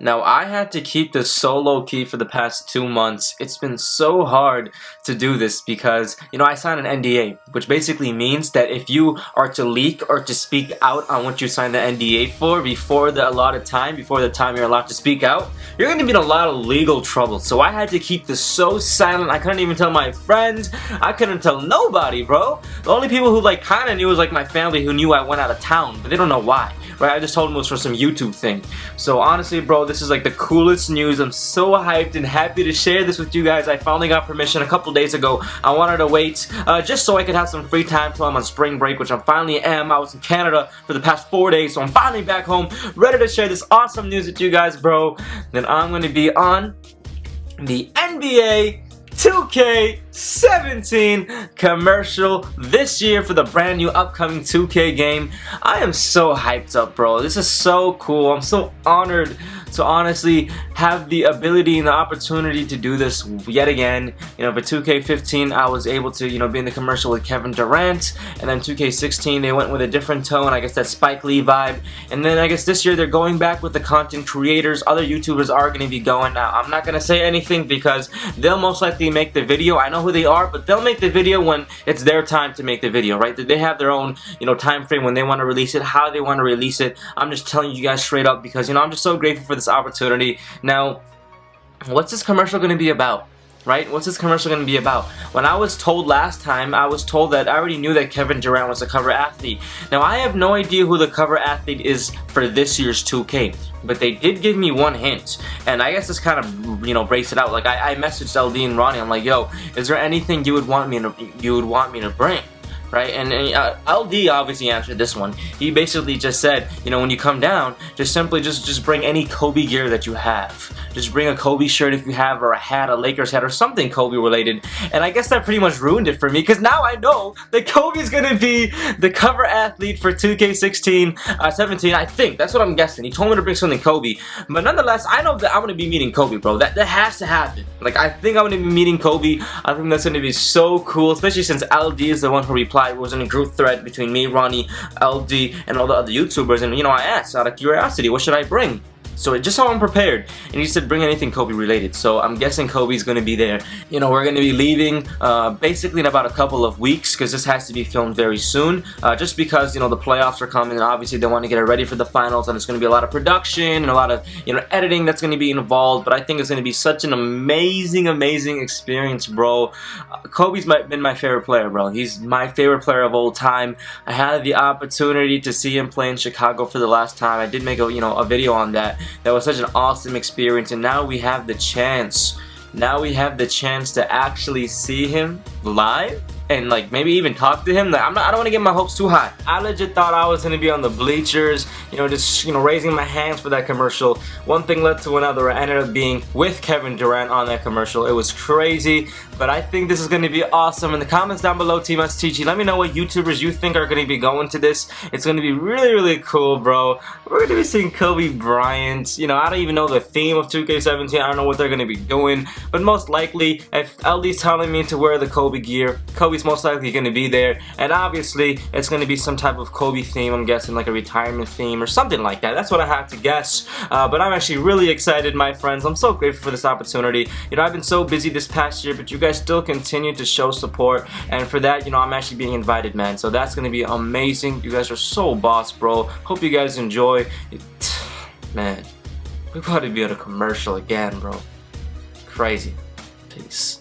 Now, I had to keep this so low-key for the past 2 months. It's been so hard to do this because, you know, I signed an NDA, which basically means that if you are to leak or to speak out on what you signed the NDA for before the allotted time, before the time you're allowed to speak out, you're going to be in a lot of legal trouble. So I had to keep this so silent. I couldn't even tell my friends. I couldn't tell nobody, bro. The only people who, like, kind of knew was, like, my family who knew I went out of town, but they don't know why, right? I just told them it was for some YouTube thing. So honestly, bro, this is like the coolest news. I'm so hyped and happy to share this with you guys. I finally got permission a couple days ago. I wanted to wait just so I could have some free time till I'm on spring break, which I finally am. I was in Canada for the past 4 days, so I'm finally back home, ready to share this awesome news with you guys, bro. Then I'm going to be on the NBA 2K17 commercial this year for the brand new upcoming 2K game. I am so hyped up, bro. This is so cool. I'm so honored to honestly have the ability and the opportunity to do this yet again. You know, for 2K15 I was able to, you know, be in the commercial with Kevin Durant, and then 2K16 they went with a different tone, I guess that Spike Lee vibe, and then I guess this year they're going back with the content creators. Other YouTubers are going to be going. Now, I'm not going to say anything because they'll most likely make the video. I know who they are, but they'll make the video when it's their time to make the video, right? They have their own, you know, time frame when they want to release it, how they want to release it. I'm just telling you guys straight up because, you know, I'm just so grateful for this opportunity. Now, what's this commercial going to be about? Right? What's this commercial going to be about? When I was told last time, I was told that I already knew that Kevin Durant was a cover athlete. Now, I have no idea who the cover athlete is for this year's 2K, but they did give me one hint, and I guess this kind of, you know, breaks it out. Like, I messaged LD and Ronnie. I'm like, yo, is there anything you would want me to bring? Right? And LD obviously answered this one. He basically just said, you know, when you come down, just simply just bring any Kobe gear that you have. Just bring a Kobe shirt if you have, or a hat, a Lakers hat, or something Kobe related. And I guess that pretty much ruined it for me, because now I know that Kobe's gonna be the cover athlete for 2K17, 17. I think that's what I'm guessing. He told me to bring something Kobe, but nonetheless, I know that I'm gonna be meeting Kobe, bro. That has to happen. Like, I think I'm gonna be meeting Kobe. I think that's gonna be so cool, especially since LD is the one who replied. It was in a group thread between me, Ronnie, LD, and all the other YouTubers, and, you know, I asked out of curiosity, what should I bring? So just so I'm prepared, and he said bring anything Kobe related. So I'm guessing Kobe's gonna be there. You know, we're gonna be leaving basically in about a couple of weeks, because this has to be filmed very soon. Just because, you know, the playoffs are coming, and obviously they want to get it ready for the finals, and it's gonna be a lot of production and a lot of, you know, editing that's gonna be involved. But I think it's gonna be such an amazing experience, bro. Kobe's been my favorite player, bro. He's my favorite player of all time. I had the opportunity to see him play in Chicago for the last time. I did make a, you know, a video on that. That was such an awesome experience, and now we have the chance. Now we have the chance to actually see him live and, like, maybe even talk to him. Like, I don't want to get my hopes too high. I legit thought I was gonna be on the bleachers, you know, just, you know, raising my hands for that commercial. One thing led to another. I ended up being with Kevin Durant on that commercial. It was crazy, but I think this is gonna be awesome. In the comments down below, Team STG, let me know what YouTubers you think are gonna be going to this. It's gonna be really cool, bro. We're gonna be seeing Kobe Bryant. You know, I don't even know the theme of 2K17. I don't know what they're gonna be doing, but most likely, if LD's telling me to wear the Kobe gear, Kobe's most likely going to be there, and obviously it's going to be some type of Kobe theme. I'm guessing like a retirement theme or something like that. That's what I have to guess, but I'm actually really excited, my friends. I'm so grateful for this opportunity. You know, I've been so busy this past year, but you guys still continue to show support, and for that, you know, I'm actually being invited, man. So that's going to be amazing. You guys are so boss, bro. Hope you guys enjoy. Man, we're about to be on a commercial again, bro. Crazy. Peace.